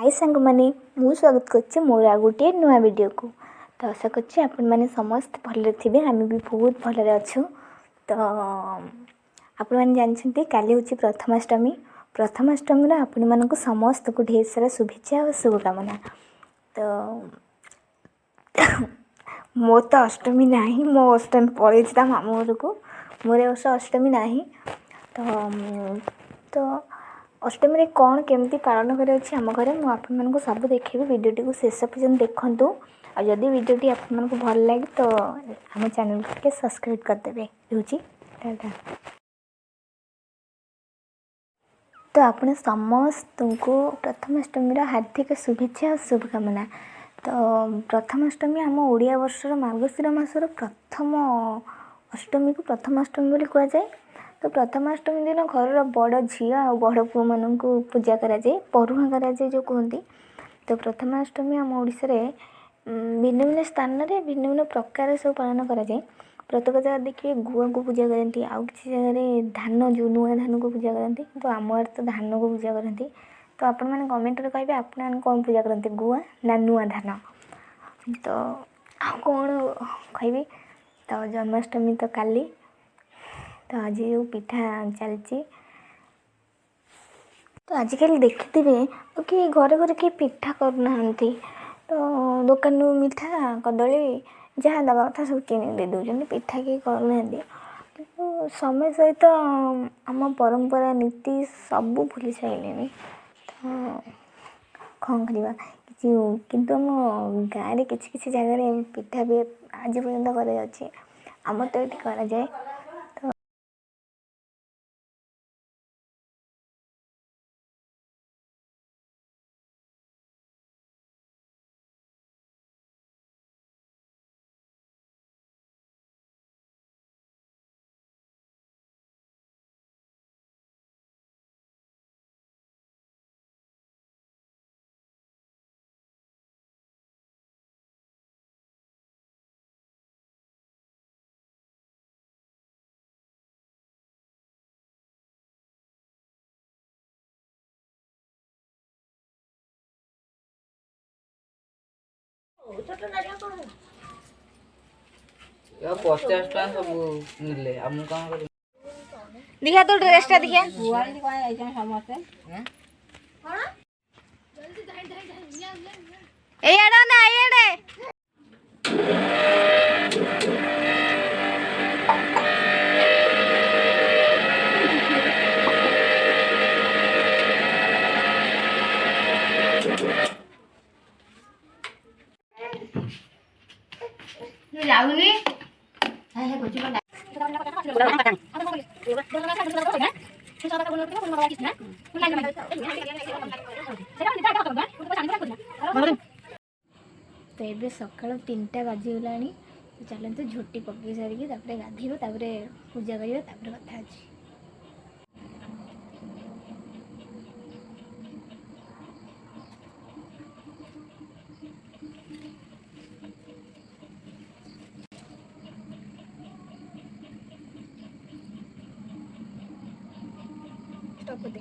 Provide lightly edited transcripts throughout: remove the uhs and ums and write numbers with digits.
हाय सांग मैंने मु स्वागत कर मोर आ गोटे नुआ वीडियो को। तो आशा कर आपण मैंने समस्त भल थे आम भी बहुत भल अच्छु। तो आपण मैंने जानते काली हूँ प्रथमाष्टमी। प्रथमाष्टमी आपण मानक समस्त को ढेर सारा शुभेच्छा और शुभकामना। तो मो तो अष्टमी ना मो अष्टमी पड़े मामू घर को मोर वर्ष अष्टमी ना। तो अष्टमी रे कौन केमती पालन करे अछि हम घरे मु आपन मन को सब देखिबे। वीडियो टी को शेष पर्यंत देखंतु आ जदि वीडियो टी आपन मन को भल लागे तो हम चैनल के सब्सक्राइब कर देबे। रुचि टाटा। तो आपण समस्त को प्रथमाष्टमी हार्दिक शुभेच्छा और शुभकामना। तो प्रथमाष्टमी आम ओडिया वर्षर मार्गशीर मासर प्रथम अष्टमी को प्रथमाष्टमी बोली कह जाए। तो प्रथमाष्टमी दिन घर बड़ झी और बड़ पु मान को पूजा कराए पढ़ुआ कराए जो कहते। तो प्रथमाष्टमी आम ओडिशा रे भिन्न भिन्न स्थान में भिन्न भिन्न प्रकार सब पालन कराए। प्रत्येक जगह देखिए गुआ को पूजा करती आउ कि जगह धान जो नुआ धान को पूजा करती तो आम आड़ तो धान को पूजा करती। तो आपण मैंने कमेंट रे कहे आपण कौन पूजा करते गुआ ना नुआ धान। तो कौन कहबी। तो जन्माष्टमी तो काली। तो आज जो पिठा चलती तो आजिकल देखिथे कि घरे घरे किए पिठा करना। तो दुकान मिठा कदली जहाँ दवा कथा सब किन दे दौरान पिठा किए करना। तो समय सहित आम परंपरा नीति सब भूली सारे। तो कौन करवा किंतु आम गाँव में किसी जगह पिठा भी आज पर्यटन कर आम तो ये कराए। दिखा तो ड्रेस टा दिखा ए एड़ा ना एड़े लाउनी है कुछ बना तो ये सकाल 3टा बाजीगला। तो चलते झोटी पकई सारिकी गाधेब पूजा करा कथा अच्छी। स्टॉप दे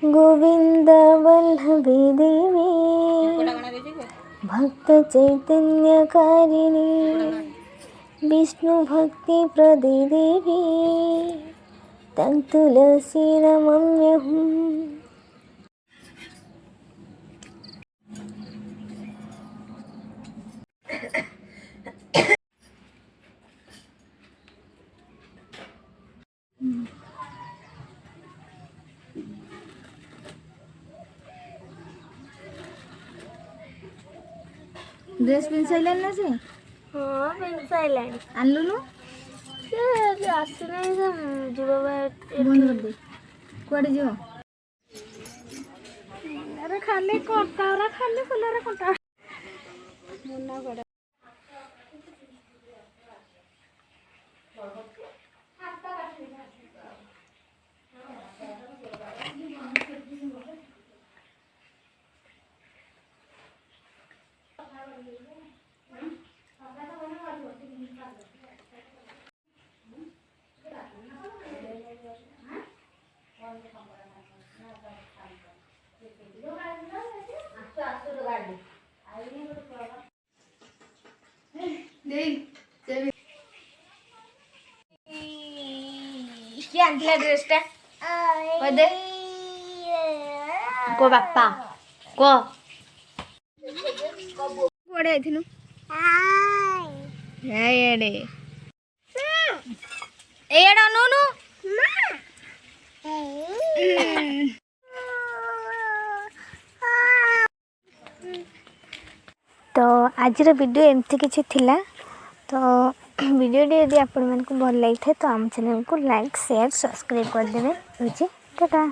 गोविंद वल्लभी देवी भक्त चैतन्यकारिणी विष्णु भक्ति प्रदे देवी तं तुलसी नमाम्यहम्। ड्रेस पिन साइलान ना से हाँ पिन साइलान आनलुनु से आसने से जीव बंद कर दे कुआडे जीव ଖାଲି କଣ୍ଟାରା ଖାଲି ଫୁଲରେ କଣ୍ଟା ମୁନା ଗଡା କିଏ ଆଣିଥିଲା ଡ୍ରେସଟା କହିଦେ କୋ ବାପା କୋ କୁଆଡ଼େ ଯାଇଥିଲୁ ଏଇଆଡ଼େ ଏଇଆଡ଼େ ଅନଉନୁ ତ ଆଜିର ଭିଡ଼ିଓ ଏମିତି କିଛି ଥିଲା ତ ଭିଡ଼ିଓଟି ଯଦି ଆପଣମାନଙ୍କୁ ଭଲ ଲାଗିଥାଏ ତ ଆମ ଚ୍ୟାନେଲକୁ ଲାଇକ୍ ସେୟାର ସବସ୍କ୍ରାଇବ୍ କରିଦେବେ ରହୁଛି ଟାଟା।